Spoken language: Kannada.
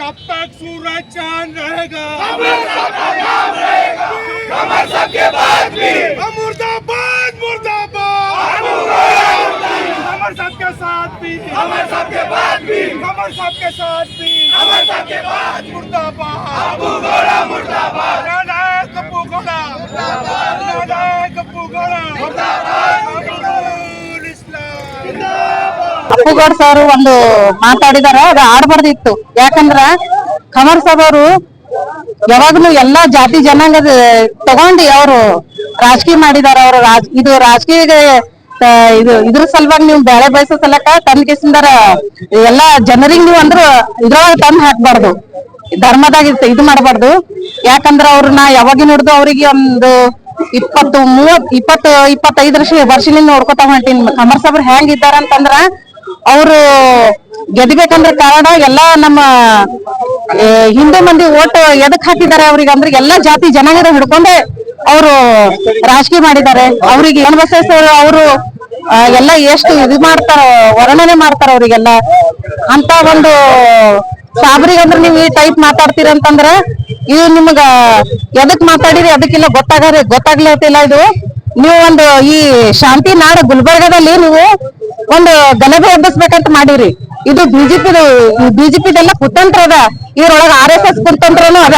जब तक सूरज चांद रहेगा कमर सबके बाद भी मुर्दाबाद मुर्दाबाद कमर सबके साथ भी कमर सबके बाद भी कमर सबके साथ भी कमर सबके बाद मुर्दाबाद अबू घोड़ा मुर्दाबाद नायक अबू घोड़ा नायक अबू घोड़ा ಅಪ್ಪುಗೌಡ ಸರ್ ಒಂದು ಮಾತಾಡಿದಾರ ಅದು ಆಡ್ಬಾರ್ದಿತ್ತು. ಯಾಕಂದ್ರ ಖಮರ್ ಸಾಬ್ ಅವರು ಯಾವಾಗ್ಲೂ ಎಲ್ಲಾ ಜಾತಿ ಜನಾಂಗದ ತಗೊಂಡು ಅವರು ರಾಜಕೀಯ ಮಾಡಿದಾರ. ಅವರು ಇದು ರಾಜಕೀಯ ಇದ್ರ ಸಲುವಾಗಿ ನೀವು ಬೇಳೆ ಬಯಸೋ ಸಲಕ ತಂದ್ ಕೇಸಿಂದಾರ ಎಲ್ಲಾ ಜನರಿಗೆ ನೀವು ಅಂದ್ರ ಇದ್ರೊಳಗ ತಂದ್ ಹಾಕ್ಬಾರ್ದು, ಧರ್ಮದಾಗ ಇದು ಮಾಡಬಾರ್ದು. ಯಾಕಂದ್ರ ಅವ್ರನ್ನ ಯಾವಾಗಿನ ಹಿಡ್ದು ಅವ್ರಿಗೆ ಒಂದು 20-25 ವರ್ಷದಿಂದ ನೋಡ್ಕೊತಾ ಹೊಂಟೀನಿ. ಖಮರ್ ಸಾಬ್ರು ಹೆಂಗ್ ಇದ್ದಾರ ಅಂತಂದ್ರ ಅವರು ಗೆದ್ಬೇಕಂದ್ರ ಕಾರಣ ಎಲ್ಲಾ ನಮ್ಮ ಹಿಂದೂ ಮಂದಿ ಓಟ್ ಎದಕ್ ಹಾಕಿದ್ದಾರೆ ಅವ್ರಿಗೆ ಅಂದ್ರೆ ಎಲ್ಲಾ ಜಾತಿ ಜನಾಂಗದ ಹಿಡ್ಕೊಂಡೆ ಅವರು ರಾಜಕೀಯ ಮಾಡಿದ್ದಾರೆ. ಅವ್ರಿಗೆ ಏನ್ ಬಸವೇಶ್ವರ ಅವರು ಎಲ್ಲಾ ಎಷ್ಟು ಇದು ಮಾಡ್ತಾರ, ವರ್ಣನೆ ಮಾಡ್ತಾರ ಅವ್ರಿಗೆಲ್ಲ. ಅಂತ ಒಂದು ಸಾಬ್ರಿಗಂದ್ರ ನೀವ್ ಈ ಟೈಪ್ ಮಾತಾಡ್ತೀರಂತಂದ್ರ ಇದು ನಿಮ್ಗ ಎದಕ್ ಮಾತಾಡಿರಿ ಅದಕ್ಕಿಲ್ಲ ಗೊತ್ತಾಗ್ಲತ್ತಿಲ್ಲ. ಇದು ನೀವು ಒಂದು ಈ ಶಾಂತಿ ನಾಡು ಗುಲ್ಬರ್ಗದಲ್ಲಿ ನೀವು ಒಂದು ಗಲಭೆ ಎಬ್ಬಿಸ್ಬೇಕಂತ ಮಾಡಿರಿ. ಇದು ಬಿಜೆಪಿದೆಲ್ಲ ಕುತಂತ್ರ ಅದ, ಇದ್ರೊಳಗ RSS ಕುತಂತ್ರನೂ ಅದ.